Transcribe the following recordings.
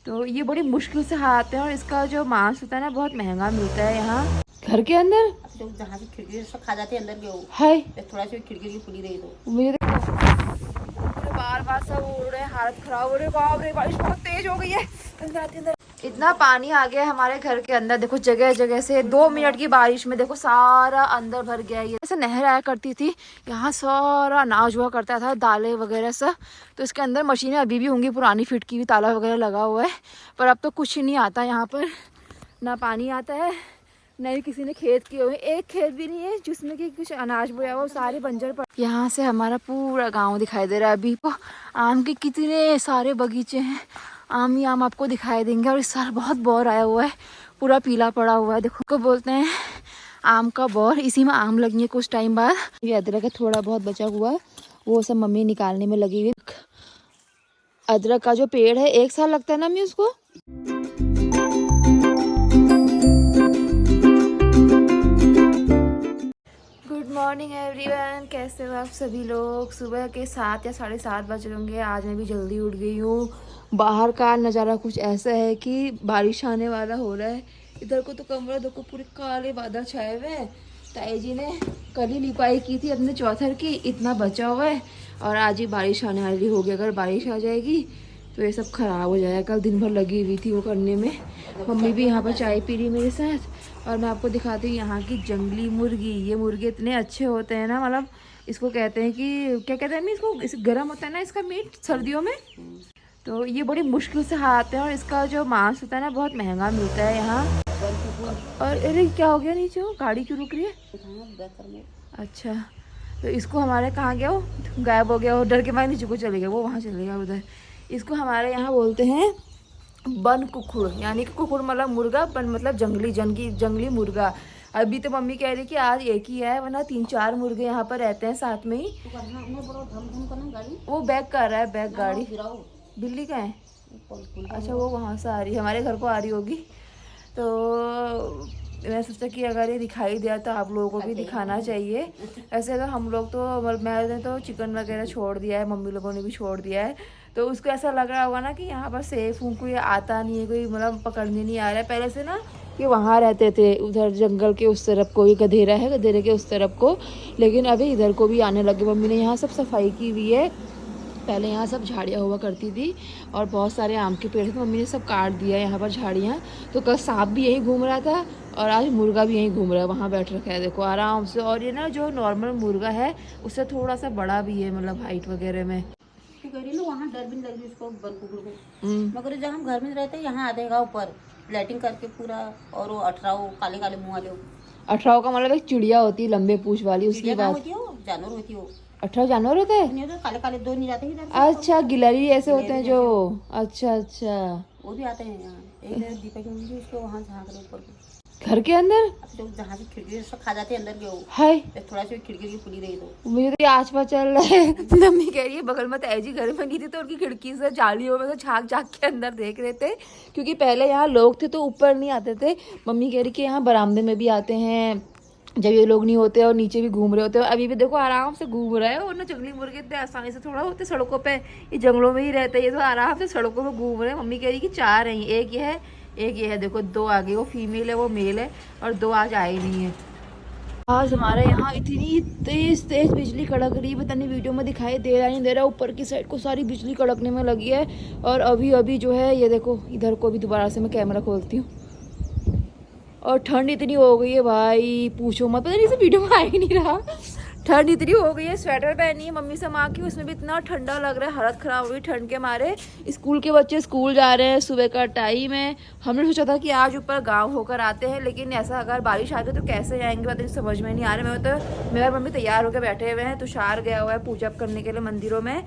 तो ये बड़ी मुश्किल से खाते हैं और इसका जो मांस होता है ना बहुत महंगा मिलता है यहाँ घर के अंदर। जो जहाँ से खिड़की से खा जाते हैं अंदर के वो हाय थोड़ा सी खिड़की की खुली रही तो मुझे देखो बार बार सब उड़ रहे हैं, हालत खराब हो रही है। बाप रे बारिश बहुत तेज हो गई है। अंदर इतना पानी आ गया हमारे घर के अंदर, देखो जगह जगह से 2 मिनट की बारिश में देखो सारा अंदर भर गया। ये ऐसे नहर आया करती थी, यहाँ सारा अनाज हुआ करता था, दालें वगैरह सब। तो इसके अंदर मशीनें अभी भी होंगी, पुरानी फिट की हुई, ताला वगैरह लगा हुआ है। पर अब तो कुछ नहीं आता यहाँ पर, ना पानी आता है ना ही किसी ने खेत किए हुए। एक खेत भी नहीं है जिसमें कि कुछ अनाज बोया हुआ, सारे बंजर पर। यहाँ से हमारा पूरा गांव दिखाई दे रहा है। अभी तो आम के कितने सारे बगीचे हैं, आम ही आम आपको दिखाई देंगे। और इस साल बहुत बौर आया हुआ है, पूरा पीला पड़ा हुआ है। देखो को बोलते हैं आम का बौर, इसी में आम लगेंगे कुछ टाइम बाद। ये अदरक है थोड़ा बहुत बचा हुआ, वो सब मम्मी निकालने में लगी हुई। अदरक का जो पेड़ है 1 साल लगता है ना मम्मी उसको। गुड मॉर्निंग एवरीवन, कैसे हो आप सभी लोग। सुबह के 7 या 7:30 बज होंगे। आज मैं भी जल्दी उठ गई हूँ। बाहर का नज़ारा कुछ ऐसा है कि बारिश आने वाला हो रहा है। इधर को तो कमरा देखो पूरे काले बादल छाए हुए हैं। ताई जी ने कल ही लिपाई की थी अपने चौथर की, इतना बचा हुआ है और आज ही बारिश आने वाली होगी। अगर बारिश आ जाएगी तो ये सब ख़राब हो जाएगा। कल दिन भर लगी हुई थी वो करने में। मम्मी भी यहाँ पर चाय पी रही मेरे साथ। और मैं आपको दिखाती हूँ यहाँ की जंगली मुर्गी। ये मुर्गे इतने अच्छे होते हैं ना, मतलब इसको कहते हैं कि क्या कहते हैं इसको, इस गर्म होता है ना इसका मीट सर्दियों में, तो ये बड़ी मुश्किल से खाते हैं। और इसका जो मांस होता है ना बहुत महंगा मिलता है यहाँ। और अरे क्या हो गया नीचे, वो गाड़ी क्यों रुक रही है। अच्छा तो इसको हमारे कहाँ गया, वो गायब हो गया, वो डर के मारे नीचे को चले गया, वो वहाँ चले गया उधर। इसको हमारे यहाँ बोलते हैं बन कुकुड़, यानी कि कुकुड़ मतलब मुर्गा, बन मतलब जंगली मुर्गा। अभी तो मम्मी कह रही कि आज एक ही है, वरना 3-4 मुर्गे यहाँ पर रहते हैं साथ में ही। वो बैग कर रहा है, बैग गाड़ी। बिल्ली का है, अच्छा वो वहाँ से आ रही है, हमारे घर को आ रही होगी। तो मैं सोचा कि अगर ये दिखाई दिया तो आप लोगों को भी दिखाना चाहिए। ऐसे अगर हम लोग तो मैंने तो चिकन वगैरह छोड़ दिया है, मम्मी लोगों ने भी छोड़ दिया है। तो उसको ऐसा लग रहा होगा ना कि यहाँ पर सेफ हूँ, कोई आता नहीं है, कोई मतलब पकड़ने नहीं आ रहा है। पहले से ना कि वहाँ रहते थे उधर जंगल के उस तरफ को, ये गधेरा है गधेरे के उस तरफ को, लेकिन अभी इधर को भी आने लगे। मम्मी ने यहाँ सब सफाई की हुई है। पहले यहाँ सब झाड़ियाँ हुआ करती थी और बहुत सारे आम के पेड़ थे, मम्मी ने सब काट दिया यहाँ पर झाड़ियाँ। तो कल सांप भी यहीं घूम रहा था और आज मुर्गा भी यहीं घूम रहा है, वहाँ बैठ रखा है देखो आराम से। और ये ना जो नॉर्मल मुर्गा है उससे थोड़ा सा बड़ा भी है, मतलब हाइट वगैरह में। वहाँ डर भी नहीं लगी उसको बनकुकुड़ को, मगर जब हम घर में रहते हैं यहाँ आ जाएगा ऊपर लाइटिंग करके पूरा। और वो 18 काले काले मुँह वाले, 18 का मतलब एक चिड़िया होती है लंबे पूछ वाली, उसकी बात होती है, वो जानवर होती है। वो 18 जानवर होते हैं। नहीं तो काले काले दो नहीं जाते हैं। अच्छा गिलहरी ऐसे होते हैं जो, अच्छा अच्छा वो भी आते हैं यहाँ। एक दीपक मुझे उसको वहाँ झाँक रहे ऊपर घर के अंदर, जो जहाँ से खिड़की से खा जाते हैं अंदर के वो। हाय थोड़ा सी खिड़की की खुली रही तो मुझे तो आज पता चल रहा है। मम्मी कह रही है बगल में ताई जी घर में गई थी तो उनकी खिड़की से जालियों में से झाँक के अंदर देख रहे थे, क्योंकि पहले यहाँ लोग थे तो ऊपर नहीं आते थे। मम्मी कह रही कि यहाँ बरामदे में भी आते हैं जब ये लोग नहीं होते और नीचे भी घूम रहे होते हैं। अभी भी देखो आराम से घूम रहे हैं। और ना जंगली मुर्गे इतने आसानी से थोड़ा होते सड़कों पे, ये जंगलों में ही रहते हैं, ये तो आराम से सड़कों में घूम रहे हैं। मम्मी कह रही कि 4 हैं, एक ये है एक ये है, देखो 2 आगे, वो फीमेल है वो मेल है, और 2 आज आए नहीं है। आज हमारे यहाँ इतनी तेज बिजली कड़क रही है, पता नहीं वीडियो में दिखाई दे रहा नहीं दे रहा। ऊपर की साइड को सारी बिजली कड़कने में लगी है। और अभी जो है ये देखो इधर को भी दोबारा से मैं कैमरा खोलती हूँ और ठंड इतनी हो गई है भाई पूछो मत, पता नहीं इसे वीडियो में आ ही नहीं रहा। ठंड इतनी हो गई है, स्वेटर पहनी है मम्मी से माँ की, उसमें भी इतना ठंडा लग रहा है, हालत ख़राब हो गई ठंड के मारे। स्कूल के बच्चे स्कूल जा रहे हैं, सुबह का टाइम है। हमने सोचा था कि आज ऊपर गांव होकर आते हैं, लेकिन ऐसा अगर बारिश आ गई तो कैसे जाएंगे पता नहीं, समझ में नहीं आ रहा। मैं तो मेरा मम्मी तैयार होकर बैठे हुए हैं, तुषार गया हुआ है पूजा करने के लिए मंदिरों में।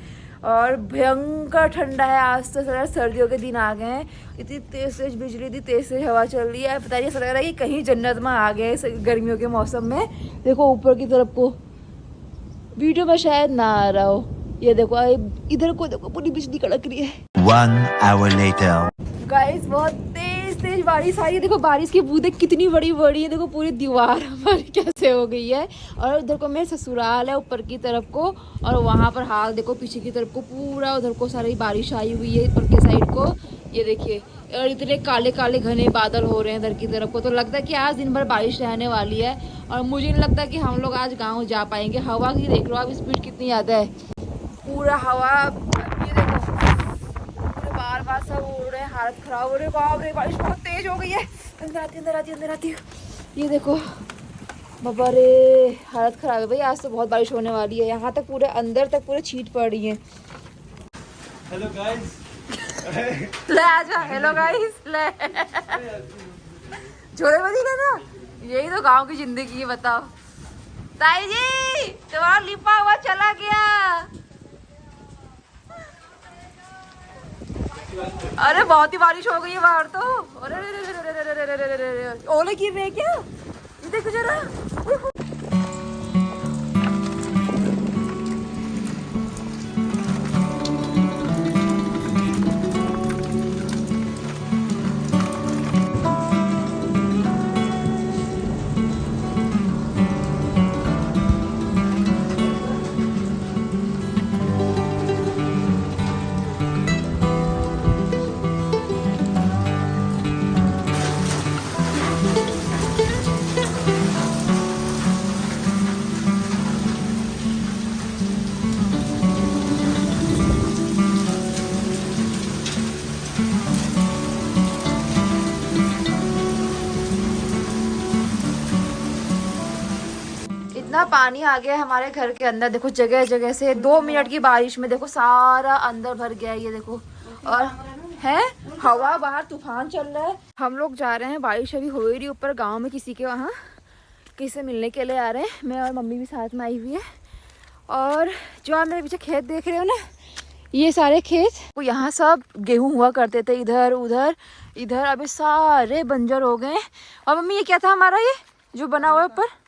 और भयंकर ठंडा है, आज तो सर्दियों के दिन आ गए हैं। इतनी तेज बिजली, इतनी तेज हवा चल रही है, पता नहीं ऐसा लग रहा है कि कहीं जन्नत में आ गए गर्मियों के मौसम में। देखो ऊपर की तरफ को, वीडियो में शायद ना आ रहा हो, ये देखो इधर को देखो पूरी बिजली कड़क रही है। 1 hour later. गाइस बहुत तेज बारिश आई है, देखो बारिश की बूंदें कितनी बड़ी बड़ी है, देखो पूरी दीवार हमारी कैसे हो गई है। और उधर को मेरे ससुराल है ऊपर की तरफ को, और वहाँ पर हाल देखो पीछे की तरफ को पूरा उधर को सारी बारिश आई हुई है ऊपर के साइड को। ये देखिए, और इतने काले काले घने बादल हो रहे हैं इधर की तरफ को, तो लगता है कि आज दिन भर बारिश रहने वाली है। और मुझे नहीं लगता कि हम लोग आज गाँव जा पाएंगे। हवा की देख लो आप, स्पीड कितनी ज़्यादा है, पूरा हवा, ये देखो पूरे बार बार सब उड़ रहे हैं, हालत खराब हो रही है। बाप रे, बारिश बहुत तेज हो गई है, अंदर आती है। ये देखो बाबा रे, हालत खराब है भाई, आज तो बहुत बारिश होने वाली है। यहाँ तक पूरे अंदर तक पूरे छींट पड़ रही है। Hello guys. ले आजा, हेलो गाइस, ले जोड़े बदी लेना, यही तो गांव की जिंदगी है। बताओ ताई जी, तुम्हारा लिपा हुआ चला गया। अरे बहुत ही बारिश हो गई है बाहर तो। अरे ओले गिर रहे हैं क्या, ये देखो जरा। इतना पानी आ गया है हमारे घर के अंदर, देखो जगह जगह से। 2 मिनट की बारिश में देखो सारा अंदर भर गया है, ये देखो। और है हवा, बाहर तूफान चल रहा है। हम लोग जा रहे हैं, बारिश अभी हो ही रही ऊपर गांव में, किसी के वहाँ किसी से मिलने के लिए आ रहे हैं। मैं और मम्मी भी साथ में आई हुई है। और जो आप मेरे पीछे खेत देख रहे हो ना, ये सारे खेत, वो यहाँ सब गेहूँ हुआ करते थे, इधर उधर इधर, अभी सारे बंजर हो गए। और मम्मी ये क्या था हमारा, ये जो बना हुआ है ऊपर,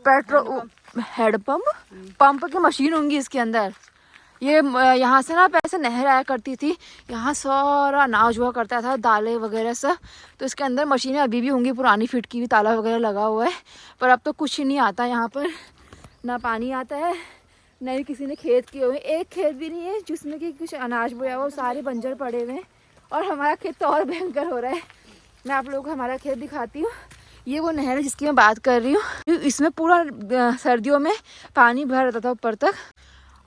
पेट्रोल हेड पंप की मशीन होंगी इसके अंदर। ये यहाँ से ना पैसे नहर आया करती थी, यहाँ सारा अनाज हुआ करता था, दालें वगैरह सब। तो इसके अंदर मशीनें अभी भी होंगी, पुरानी फिट की हुई, ताला वगैरह लगा हुआ है। पर अब तो कुछ नहीं आता यहाँ पर, ना पानी आता है, ना ही किसी ने खेत किए हुए। एक खेत भी नहीं है जिसमें कि कुछ अनाज बोया हुआ, सारे बंजर पड़े हुए हैं। और हमारा खेत तो और भयंकर हो रहा है। मैं आप लोगों को हमारा खेत दिखाती हूँ। ये वो नहर है जिसकी मैं बात कर रही हूँ। इसमें पूरा सर्दियों में पानी भर रहता था ऊपर तक।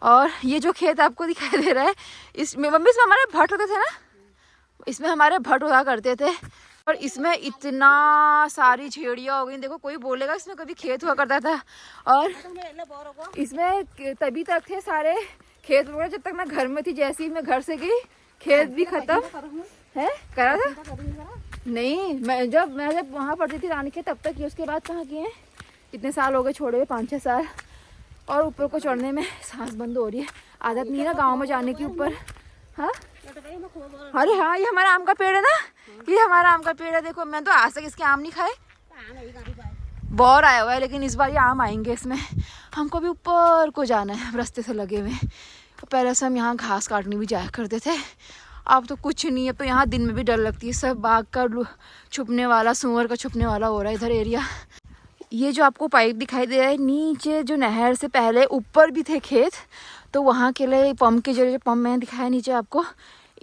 और ये जो खेत आपको दिखाई दे रहा है, इसमें मम्मी, इसमें हमारे भट्ट होते थे ना, इसमें हमारे भट्ट हुआ करते थे। और इसमें इतना सारी झेड़ियाँ हो गई, देखो कोई बोलेगा इसमें कभी खेत हुआ करता था। और इसमें तभी तक थे सारे खेत वगैरह जब तक मैं घर में थी। जैसे ही मैं घर से गई, खेत भी खत्म है। करा था नहीं, मैं जब वहाँ पढ़ती थी रानी के, तब तक ये। उसके बाद कहाँ किए हैं, इतने साल हो गए छोड़े हुए, 5-6 साल। और ऊपर को चढ़ने में सांस बंद हो रही है, आदत नहीं है ना गाँव में जाने की ऊपर। हाँ अरे हाँ, ये हमारा आम का पेड़ है ना, ये हमारा आम का पेड़ है। देखो मैं तो आज तक इसके आम नहीं खाए, बौर आया हुआ है, लेकिन इस बार ये आम आएंगे इसमें। हमको भी ऊपर को जाना है, रास्ते से लगे हुए। पहले से हम यहाँ घास काटने भी जाया करते थे, अब तो कुछ नहीं है। तो यहाँ दिन में भी डर लगती है, सब बाघ का छुपने वाला, सूअर का छुपने वाला हो रहा है इधर एरिया। ये जो आपको पाइप दिखाई दे रहा है, नीचे जो नहर से पहले ऊपर भी थे खेत, तो वहाँ के लिए पंप के जरिए, पंप मैंने दिखाया नीचे आपको,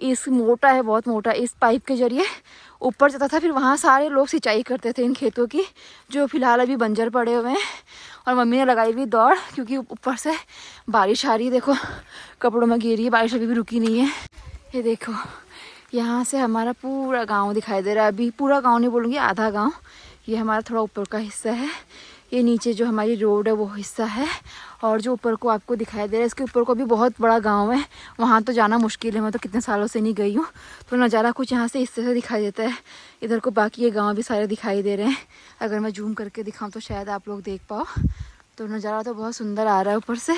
इस मोटा है, बहुत मोटा, इस पाइप के जरिए ऊपर जाता था। फिर वहाँ सारे लोग सिंचाई करते थे इन खेतों की, जो फिलहाल अभी बंजर पड़े हुए हैं। और मम्मी ने लगाई हुई दौड़, क्योंकि ऊपर से बारिश आ रही है। देखो कपड़ों में गिर रही है, बारिश अभी भी रुकी नहीं है। ये देखो यहाँ से हमारा पूरा गांव दिखाई दे रहा है। अभी पूरा गांव नहीं बोलूँगी, आधा गांव। ये हमारा थोड़ा ऊपर का हिस्सा है, ये नीचे जो हमारी रोड है वो हिस्सा है। और जो ऊपर को आपको दिखाई दे रहा है, इसके ऊपर को भी बहुत बड़ा गांव है। वहाँ तो जाना मुश्किल है, मैं तो कितने सालों से नहीं गई हूँ। तो नज़ारा कुछ यहाँ से हिस्से से दिखाई देता है। इधर को बाकी ये गाँव भी सारे दिखाई दे रहे हैं। अगर मैं जूम करके दिखाऊँ तो शायद आप लोग देख पाओ। तो नज़ारा तो बहुत सुंदर आ रहा है ऊपर से।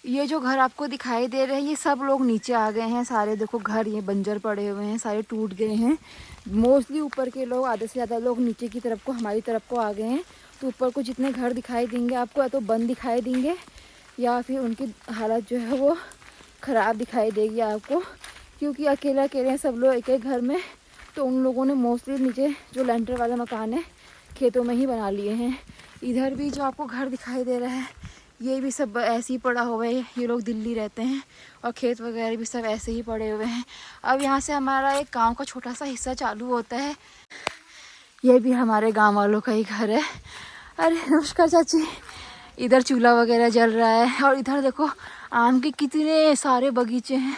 ये जो घर आपको दिखाई दे रहे हैं, ये सब लोग नीचे आ गए हैं सारे। देखो घर ये बंजर पड़े हुए हैं, सारे टूट गए हैं। मोस्टली ऊपर के लोग, आधे से ज़्यादा लोग नीचे की तरफ को, हमारी तरफ को आ गए हैं। तो ऊपर को जितने घर दिखाई देंगे आपको, या तो बंद दिखाई देंगे, या फिर उनकी हालत जो है वो ख़राब दिखाई देगी आपको, क्योंकि अकेले अकेले सब लोग एक एक घर में। तो उन लोगों ने मोस्टली नीचे जो लेंटर वाले मकान है, खेतों में ही बना लिए हैं। इधर भी जो आपको घर दिखाई दे रहा है, ये भी सब ऐसे ही पड़ा हुआ है, ये लोग दिल्ली रहते हैं और खेत वगैरह भी सब ऐसे ही पड़े हुए हैं। अब यहाँ से हमारा एक गांव का छोटा सा हिस्सा चालू होता है। ये भी हमारे गांव वालों का ही घर है। अरे नमस्कार चाची। इधर चूल्हा वगैरह जल रहा है और इधर देखो आम के कितने सारे बगीचे हैं।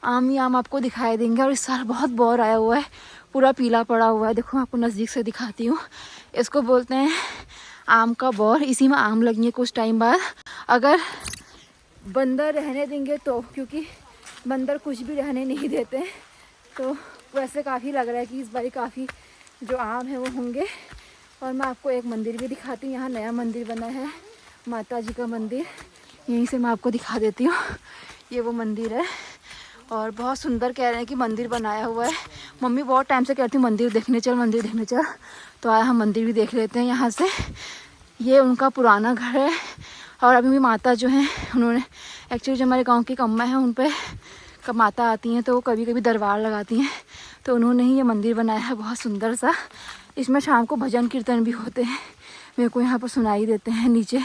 आम ही आम आपको दिखाई देंगे और इस साल बहुत बौर आया हुआ है, पूरा पीला पड़ा हुआ है। देखो मैं आपको नज़दीक से दिखाती हूँ। इसको बोलते हैं आम का बौर। इसी में आम लगेंगे कुछ टाइम बाद, अगर बंदर रहने देंगे तो, क्योंकि बंदर कुछ भी रहने नहीं देते। तो वैसे काफ़ी लग रहा है कि इस बार काफ़ी जो आम है वो होंगे। और मैं आपको एक मंदिर भी दिखाती हूँ। यहाँ नया मंदिर बना है, माता जी का मंदिर। यहीं से मैं आपको दिखा देती हूँ। ये वो मंदिर है और बहुत सुंदर कह रहे हैं कि मंदिर बनाया हुआ है। मम्मी बहुत टाइम से कहती मंदिर देखने चल, मंदिर देखने चल। तो आया हम मंदिर भी देख लेते हैं यहाँ से। ये उनका पुराना घर है और अभी भी माता जो हैं उन्होंने एक्चुअली जो हमारे गांव की कम्मा है उन पे माता आती हैं तो वो कभी कभी दरबार लगाती हैं, तो उन्होंने ही ये मंदिर बनाया है बहुत सुंदर सा। इसमें शाम को भजन कीर्तन भी होते हैं, मेरे को यहाँ पर सुनाई देते हैं नीचे।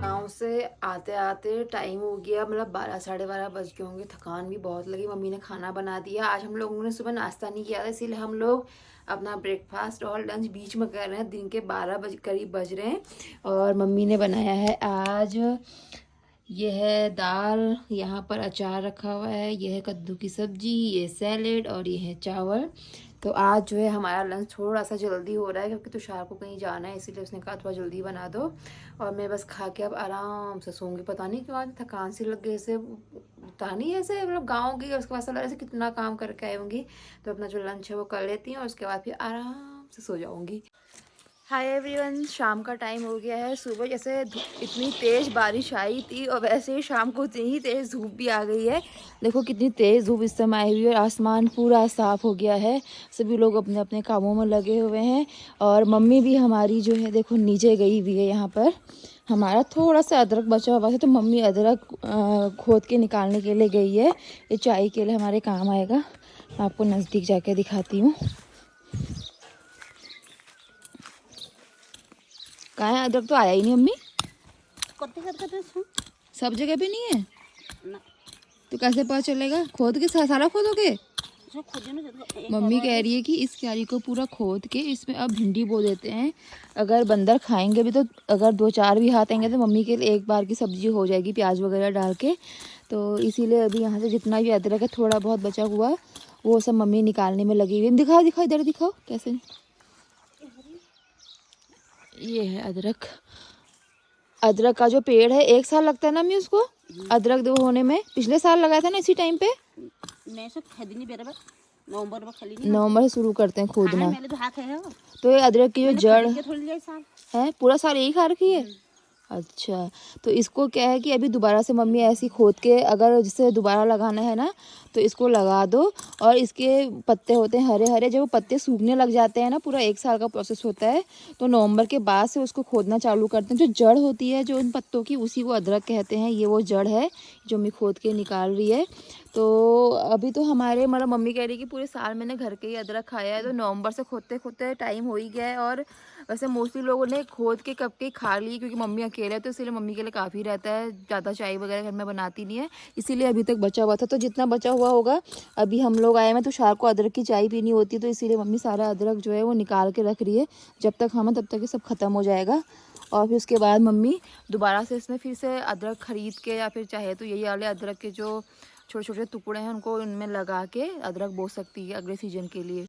गाँव से आते आते टाइम हो गया, मतलब 12 साढ़े 12 बज गए होंगे। थकान भी बहुत लगी। मम्मी ने खाना बना दिया। आज हम लोगों ने सुबह नाश्ता नहीं किया था, इसीलिए हम लोग अपना ब्रेकफास्ट और लंच बीच में कर रहे हैं। दिन के 12 बज करीब बज रहे हैं और मम्मी ने बनाया है आज, ये है दाल, यहाँ पर अचार रखा हुआ है, ये है कद्दू की सब्जी, ये सैलेड और ये है चावल। तो आज जो है हमारा लंच थोड़ा सा जल्दी हो रहा है क्योंकि तुषार को कहीं जाना है, इसीलिए उसने कहा थोड़ा जल्दी बना दो। और मैं बस खा के अब आराम से सोऊंगी। पता नहीं क्यों आज थकान सी लग गई, ऐसे पता नहीं, ऐसे मतलब गाँव गई और उसके बाद ऐसे कितना काम करके आई होंगी। तो अपना जो लंच है वो कर लेती हूँ और उसके बाद फिर आराम से सो जाऊँगी। हाय एवरीवन, शाम का टाइम हो गया है। सुबह जैसे इतनी तेज़ बारिश आई थी और वैसे ही शाम को इतनी ही तेज़ धूप भी आ गई है। देखो कितनी तेज़ धूप इस समय आई हुई है और आसमान पूरा साफ़ हो गया है। सभी लोग अपने अपने कामों में लगे हुए हैं और मम्मी भी हमारी जो है देखो नीचे गई हुई है। यहाँ पर हमारा थोड़ा सा अदरक बचा हुआ है तो मम्मी अदरक खोद के निकालने के लिए गई है। ये चाय के लिए हमारे काम आएगा। आपको नज़दीक जाके दिखाती हूँ। कहाँ है अदरक? तो आया ही नहीं मम्मी। सब जगह पे नहीं है ना। तो कैसे पता चलेगा? खोद के सारा खोदोगे? मम्मी कह रही है कि इस क्यारी को पूरा खोद के इसमें अब भिंडी बो देते हैं। अगर बंदर खाएंगे भी तो अगर 2-4 भी हाथ आएंगे तो मम्मी के लिए एक बार की सब्जी हो जाएगी प्याज वगैरह डाल के। तो इसीलिए अभी यहाँ से जितना भी अदरक है थोड़ा बहुत बचा हुआ वो सब मम्मी निकालने में लगी हुई है। दिखाओ दिखाओ, इधर दिखाओ कैसे। ये है अदरक। अदरक का जो पेड़ है 1 साल लगता है ना मम्मी उसको अदरक होने में? पिछले साल लगाया था ना इसी टाइम पे। मैं सब खरीदनी बराबर नवंबर में खरीदी। नवंबर से शुरू करते हैं खोदना। मैंने तो हाथ है। तो ये अदरक की जो जड़ साल है पूरा साल यही खा रखी है। अच्छा, तो इसको क्या है कि अभी दोबारा से मम्मी ऐसी खोद के अगर जिससे दोबारा लगाना है ना तो इसको लगा दो। और इसके पत्ते होते हैं हरे हरे, जब वो पत्ते सूखने लग जाते हैं ना, पूरा 1 साल का प्रोसेस होता है, तो नवंबर के बाद से उसको खोदना चालू करते हैं। जो जड़ होती है जो उन पत्तों की उसी को अदरक कहते हैं। ये वो जड़ है जो मम्मी खोद के निकाल रही है। तो अभी तो हमारे मतलब मम्मी कह रही है कि पूरे साल मैंने घर के ही अदरक खाया है, तो नवंबर से खोदते खोदते टाइम हो ही गया है। और वैसे मोस्टली लोगों ने खोद के कब के खा ली क्योंकि मम्मी अकेले है, तो इसीलिए मम्मी के लिए काफ़ी रहता है। ज़्यादा चाय वगैरह घर में बनाती नहीं है, इसीलिए अभी तक बचा हुआ था। तो जितना बचा हुआ होगा, अभी हम लोग आए हैं तो शार को अदरक की चाय पीनी होती है, तो इसीलिए मम्मी सारा अदरक जो है वो निकाल के रख रही है। जब तक हम तब तक ये सब ख़त्म हो जाएगा और फिर उसके बाद मम्मी दोबारा से इसमें फिर से अदरक ख़रीद के या फिर चाहे तो यही वाले अदरक के जो छोटे छोटे टुकड़े हैं उनको उनमें लगा के अदरक बो सकती है अगले सीजन के लिए।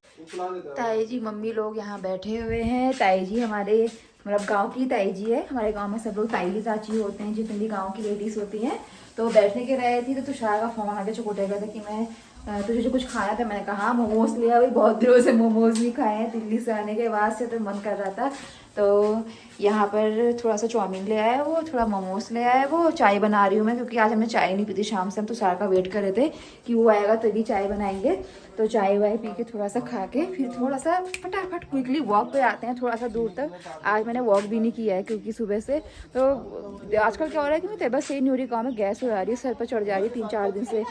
ताई जी मम्मी लोग यहाँ बैठे हुए हैं। ताई जी हमारे मतलब गांव की ताई जी है। हमारे गांव में सब लोग ताई जी चाची होते हैं, जितनी भी गांव की लेडीज़ होती हैं। तो बैठने के रहे थी तो तुषार का फोन आ गया चकोटे गया था कि मैं तुझे जो कुछ खाना था। मैंने कहा हाँ मोमोज लिया, भाई बहुत दिनों से मोमोज भी खाए हैं दिल्ली से आने के बाद से, तो मन कर रहा था। तो यहाँ पर थोड़ा सा चाउमीन ले आया है वो, थोड़ा मोमोज ले आया है वो, चाय बना रही हूँ मैं क्योंकि आज हमने चाय नहीं पी थी शाम से। हम तो सारा का वेट कर रहे थे कि वो आएगा तभी चाय बनाएंगे। तो चाय वाय पी के थोड़ा सा खा के फिर थोड़ा सा फटाफट क्विकली वॉक पे आते हैं थोड़ा सा दूर तक। आज मैंने वॉक भी नहीं किया है क्योंकि सुबह से तो आजकल क्या हो रहा है कि मैं तबीयत सही नहीं हो रही, काम में गैस हो जा रही है, सर पर चढ़ जा रही है 3-4 दिन से।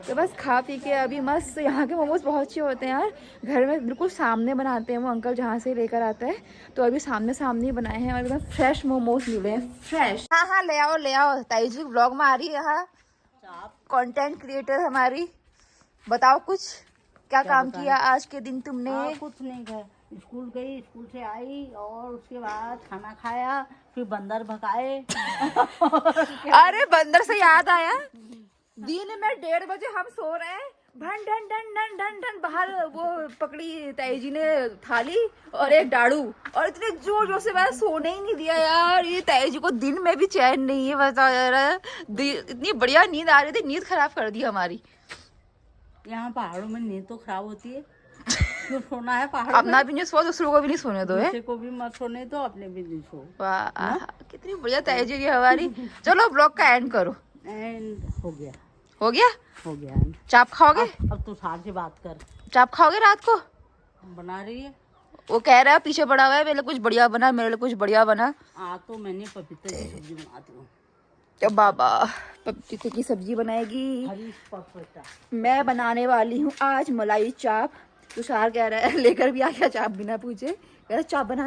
तो बस खा पी के अभी मस्त। यहाँ के मोमोज बहुत अच्छे होते हैं यार, घर में बिल्कुल सामने बनाते हैं वो अंकल जहाँ से लेकर आता है। तो अभी सामने सामने ही बनाए हैं और एकदम फ्रेश मोमोज मिले हैं, फ्रेश। हाँ हाँ ले आओ। ताई जी ब्लॉग में आ रही है यहाँ, कंटेंट क्रिएटर हमारी। बताओ कुछ, क्या काम किया आज के दिन तुमने? कुछ नहीं किया, स्कूल गई, स्कूल से आई और उसके बाद खाना खाया, फिर बंदर भगाए। अरे बंदर से याद आया, दिन में 1:30 बजे हम सो रहे हैं, भन ढन ढन ढन ढन ढन बाहर वो पकड़ी ताई जी ने थाली और एक डाड़ू, और इतने जोर जोर से मैंने सोने ही नहीं दिया यार। ये ताई जी को दिन में भी चैन नहीं है, बताओ यार। इतनी बढ़िया नींद आ रही थी, नींद खराब कर दी हमारी। यहाँ पहाड़ों में नींद तो खराब होती है, क्यों सोना है पहाड़ अपना भी नहीं सो, दूसरों को भी नहीं सोने दो है। दूसरे को भी मत सोने दो, अपने भी नहीं सो। वाह कितनी बढ़िया ताई जी की हमारी। चलो ब्लॉग का एंड करो। एंड हो गया हो गया end। चाप खाओगे? अब तू सार से बात कर। चाप खाओगे रात को? बना रही है वो कह रहा है पीछे पड़ा हुआ है, मेरे लिए कुछ बढ़िया बना, मेरे लिए कुछ बढ़िया बना। तो मैंने पपीते की सब्जी बनाती हूँ। तो बाबा पपीते की सब्जी बनाएगी। हरी पपीता। मैं बनाने वाली हूँ आज मलाई चाप। तुषार कह रहा है, लेकर भी आ गया चाप बिना पूछे, कह रहा चाप बना।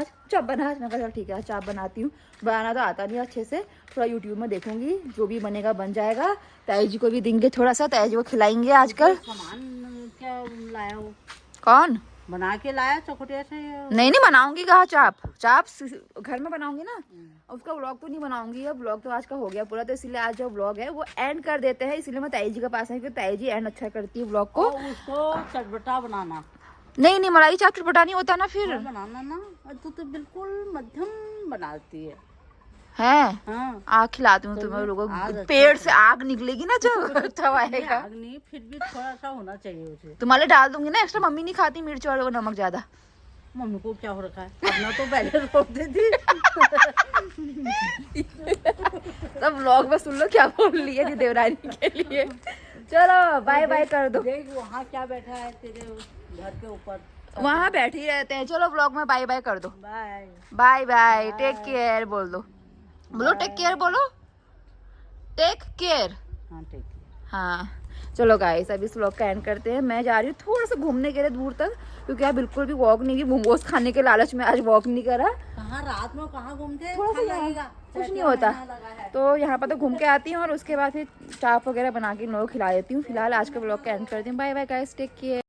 मैं कहा चल ठीक है चाप बनाती हूँ। बनाना तो आता नहीं अच्छे से, थोड़ा यूट्यूब में देखूंगी, जो भी बनेगा बन जाएगा। ताई जी को भी देंगे थोड़ा सा, ताई जी को खिलाएंगे आजकल। सामान क्या लाया हो? कौन बना के लाया चौखटिया से? नहीं बनाऊंगी, कहा चाप घर में बनाऊंगी ना, उसका व्लॉग तो नहीं बनाऊंगी। अब व्लॉग तो आज का हो गया पूरा, तो इसलिए आज जो व्लॉग है वो एंड कर देते हैं। इसलिए मैं ताई जी के पास आई क्योंकि ताई जी एंड अच्छा करती है व्लॉग को। उसको चटपटा बनाना। नहीं मलाई चाप चटपटा नहीं होता ना फिर। बनाना ना, तू तो बिल्कुल मध्यम बनाती है। हाँ आग खिलाती हूँ तुम्हें लोगों को, पेड़ से आग निकलेगी ना जो तब आएगा। आग नहीं, फिर भी थोड़ा सा होना चाहिए उसे। तुम्हारे डाल दूंगी ना एक्स्ट्रा, मम्मी नहीं खाती मिर्च और वो नमक ज्यादा। मम्मी को क्या हो रखा है, अपना तो पहले रोकती थी। सब व्लॉग में सुन लो क्या बोल रही है देवरानी के लिए। चलो बाय बाय कर दो। देख वहाँ क्या बैठा है तेरे घर के ऊपर, वहाँ बैठे ही रहते हैं। चलो व्लॉग में बाय बाय कर दो। Bye bye bye, take care बोल दो। बोलो टेक केयर, बोलो टेक केयर। हाँ ठीक है। हाँ चलो गाइस अभी इस व्लॉग का एंड करते हैं। मैं जा रही हूँ थोड़ा सा घूमने के लिए दूर तक, क्योंकि यार बिल्कुल भी वॉक नहीं की, मोमोज खाने के लालच में आज वॉक नहीं करा। कहाँ रात में कहाँ घूमते? थोड़ा सा यहाँ कुछ नहीं होता, तो यहाँ पर तो घूम के आती हूँ और उसके बाद फिर चाप वगैरह बना के इन लोगों को खिला देती हूँ। फिलहाल आज का व्लॉग का एंड करती हूँ। Bye bye guys, take care.